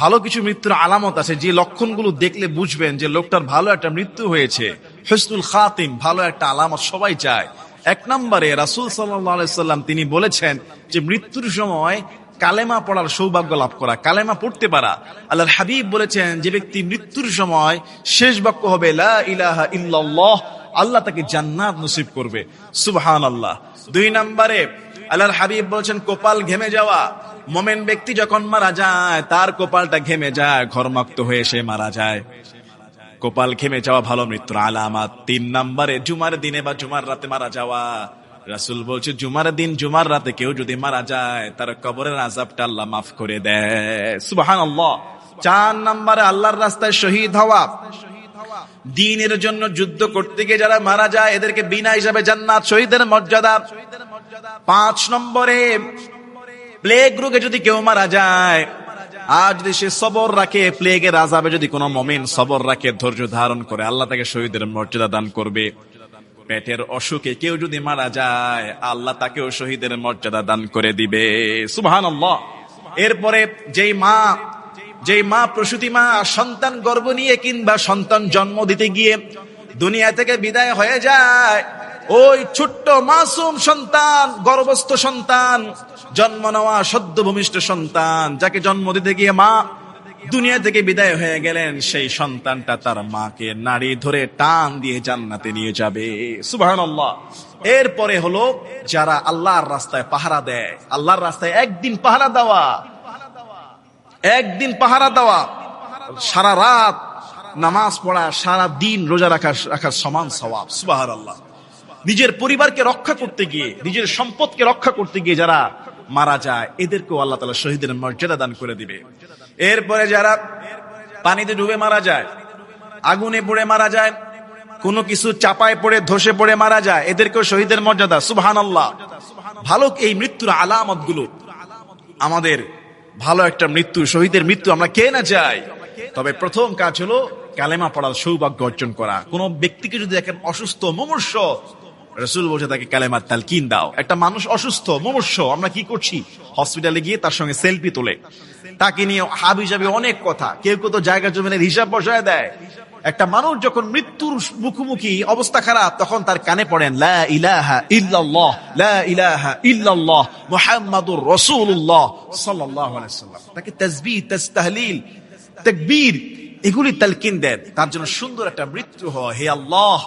ভালো কিছু মৃত্যুর আলামত আছে, যে লক্ষণগুলো দেখলে বুঝবেন যে লোকটার ভালো একটা মৃত্যু হয়েছে। হুসনুল খাতিম, ভালো একটা আলামত সবাই চায়। এক নম্বরে রাসূল সাল্লাল্লাহু আলাইহি সাল্লাম তিনি বলেছেন যে মৃত্যুর সময় কালেমা পড়ার সৌভাগ্য লাভ করা, কালেমা পড়তে পারা। আল্লাহর হাবিব বলেছেন যে ব্যক্তি মৃত্যুর সময় শেষ বাক্য হবে লা ইলাহা ইল্লাল্লাহ, আল্লাহ তাকে জান্নাত নসিব করবে। সুবহানাল্লাহ। দুই নম্বরে আল্লাহর হাবিব বলেছেন কপাল ঘেমে যাওয়া। মোমেন ব্যক্তি যখন মারা যায় তার কপালটা ঘেমে যায়, ঘর্মাক্ত হয়ে সে মারা যায়। কপাল ঘেমে যাওয়া ভালো মৃত্যুর আলামত। তিন নম্বরে জুমার দিনে বা জুমার রাতে মারা যাওয়া। রাসূল বলছে জুমার দিন জুমার রাতে কেউ যদি মারা যায় তার কবরের আযাবটা আল্লাহ মাফ করে দেয়। সুবহানাল্লাহ। চার নম্বরে আল্লাহর রাস্তায় শহীদ হওয়া। দ্বীনের জন্য যুদ্ধ করতে গিয়ে যারা মারা যায় এদেরকে বিনা হিসাবে জান্নাত, শহীদের মর্যাদা। পাঁচ নম্বরে প্লেগ রোগে যদি কেউ মারা যায়, আর যদি সে সবর রাখে, প্লেগের আযাবে যদি কোনো মুমিন সবর রাখে, ধৈর্য ধারণ করে, আল্লাহ তাকে শহীদের মর্যাদা দান করবে। পেটের অসুখে কেউ যদি মারা যায় আল্লাহ তাকেও শহীদের মর্যাদা দান করে দিবে। সুবহানাল্লাহ। এরপরে যেই মা প্রসূতি মা সন্তান গর্ভ নিয়ে কিংবা সন্তান জন্ম দিতে গিয়ে দুনিয়া থেকে বিদায় হয়ে যায়, ওই ছোট্ট মাসুম সন্তান, গর্ভস্থ সন্তান, জন্ম নেওয়া সদ্য ভূমিষ্ঠ সন্তান, যাকে জন্ম দিতে গিয়ে মা দুনিয়া থেকে বিদায় হয়ে গেলেন, সেই সন্তানটা তার মাকে নাড়ি ধরে টান দিয়ে জান্নাতে নিয়ে যাবে। সুবহানাল্লাহ। এরপরে হলো যারা আল্লাহর রাস্তায় পাহারা দেয়। আল্লাহর রাস্তায় একদিন পাহারা দেওয়া, একদিন পাহারা দেওয়া, সারা রাত নামাজ পড়া, সারা দিন রোজা রাখার সমান সওয়াব। সুবহানাল্লাহ। নিজের পরিবারকে রক্ষা করতে গিয়ে, নিজের সম্পদকে রক্ষা করতে গিয়ে যারা মারা যায় এদেরকেও আল্লাহ তাআলা শহীদের মর্যাদা দান করে দিবে। এরপরে যারা পানিতে ডুবে মারা যায়, আগুনে পড়ে মারা যায়, কোনো কিছু চাপায় পড়ে ধসে পড়ে মারা যায়, এদেরকেও শহীদের মর্যাদা। সুবহানাল্লাহ। ভালো এই মৃত্যুর আলামত গুলো, আমাদের ভালো একটা মৃত্যু, শহীদের মৃত্যু আমরা কে না চাই। তবে প্রথম কাজ হলো কালেমা পড়ার সৌভাগ্য অর্জন করা। কোন ব্যক্তিকে যদি দেখেন অসুস্থ, মুমূর্ষ, রাসূল বলছে তাকে কালেমার তালকিন দাও। একটা মানুষ অসুস্থ, মুমূর্ষ, আমরা কি করছি? হসপিটালে গিয়ে তার সঙ্গে সেলফি তোলে, তাকে নিয়ে হাবিজাবি অনেক কথা, কেউ কেউ তো জায়গা জমিনের হিসাব বসায় দেয়। একটা মানুষ যখন মৃত্যুর মুখোমুখি, অবস্থা খারাপ, তখন তার কানে পড়েন লা ইলাহা ইল্লাল্লাহ, লা ইলাহা ইল্লাল্লাহ মুহাম্মাদুর রাসূলুল্লাহ সাল্লাল্লাহু আলাইহি ওয়াসাল্লাম। তাকে তাসবিহ, তাহলিল, তাকবীর এগুলি তালকিন দেন, তার জন্য সুন্দর একটা মৃত্যু হয়। হে আল্লাহ,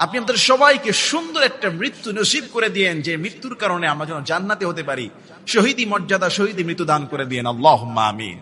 আপনি আমাদের সবাইকে সুন্দর একটা মৃত্যু নসিব করে দিয়েন, যে মৃত্যুর কারণে আমরা যেন জান্নাতে হতে পারি। শহীদি মর্যাদা, শহীদি মৃত্যু দান করে দিয়েন। আল্লাহুম্মা আমিন।